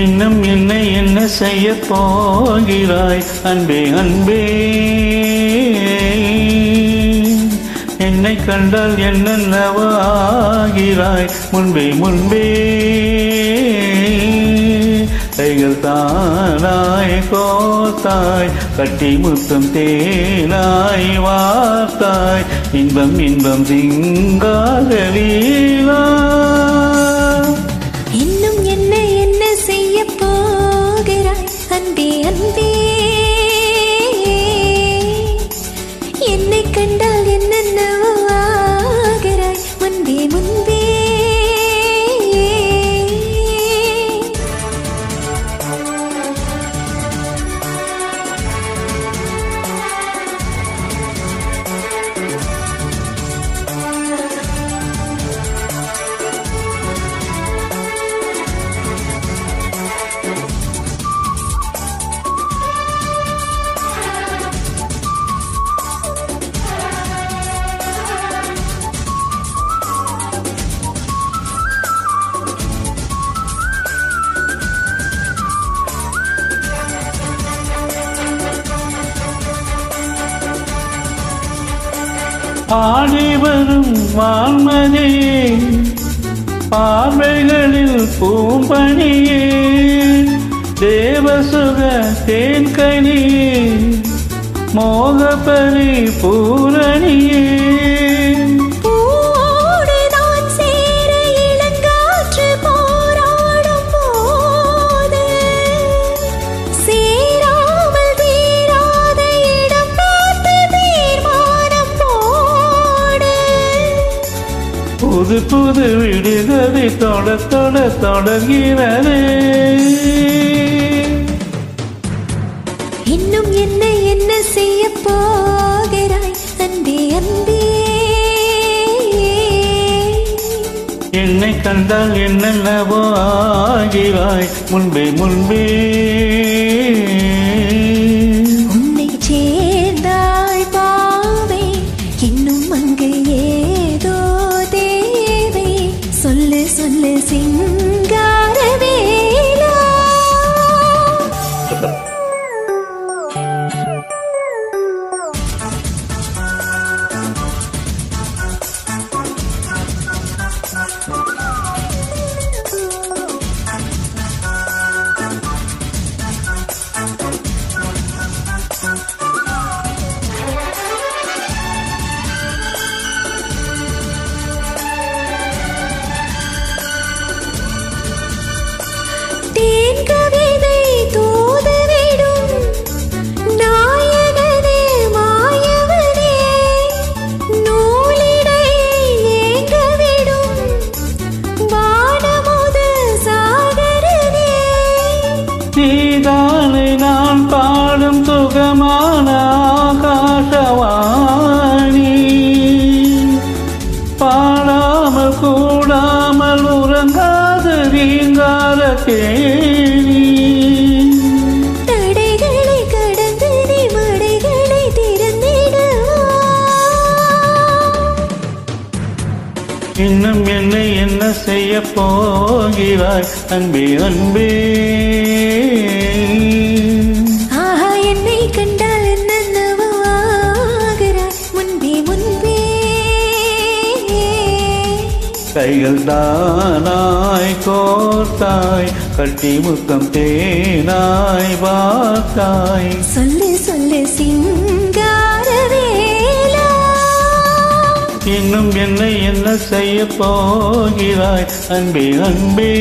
இன்னும் என்னை என்ன செய்ய போகிறாய் அன்பே அன்பே, என்னை கண்டால் என்னென்னவோ ஆகிறாய் முன்பே முன்பே. கைகள் தானாய் கோத்தாய் கட்டி முத்தம் தேனாய் வார்த்தாய், இன்பம் இன்பம் திங்காத லீலா. இன்னும் என்ன என்ன செய்ய போகிறாய் அன்பே அன்பே, என்னை கண்டால் என்னென்னவோ ஆகிறாய் முன்பே முன்பே. ஆடி வரும் வான்மதியே, பார்வைகளில் பூம்பணியே, தேவசுக தேன்கனியே, மோகபரி பூரணியே. புது புது விடுதலை தொட தொட தொடர்கிறது. இன்னும் என்ன என்ன செய்ய போகிறாய் அன்பே அன்பே, என்னை கண்டால் என்னென்னவோ ஆகிறாய் முன்பே முன்பே. உன்னை சேர்ந்தாய் பாவே, இன்னும் அங்கு ஏதோ தேவை, சொல்லு சொல்லு சிங்காரவேலா. கவிதை தூதுவிடும் நாயகனே மாயவனே, நூலிடை ஏங்கவிடும் வானமுத சாகரனே. நீதானே நான் பாடும் சுகமான ஆகாசவாணி, பாடாமல் கூடாமல் உறங்காது ரீங்கார கேணி. தடைகளை கடந்து நீ மடைகளை திறந்திடுவாய். இன்னும் என்னை என்ன செய்ய போகிறாய் அன்பே அன்பே. ஆஹா, என்னை கண்டால் என்னென்னவோ ஆகிறாய் முன்பே முன்பே. கைகள் தானாய் கோர்த்தாய் கட்டி முத்தம் தேனாய் வார்த்தாய், சொல்லு சொல்லு சிங்காரவேலா. இன்னும் என்னை என்ன செய்ய போகிறாய் அன்பே அன்பே.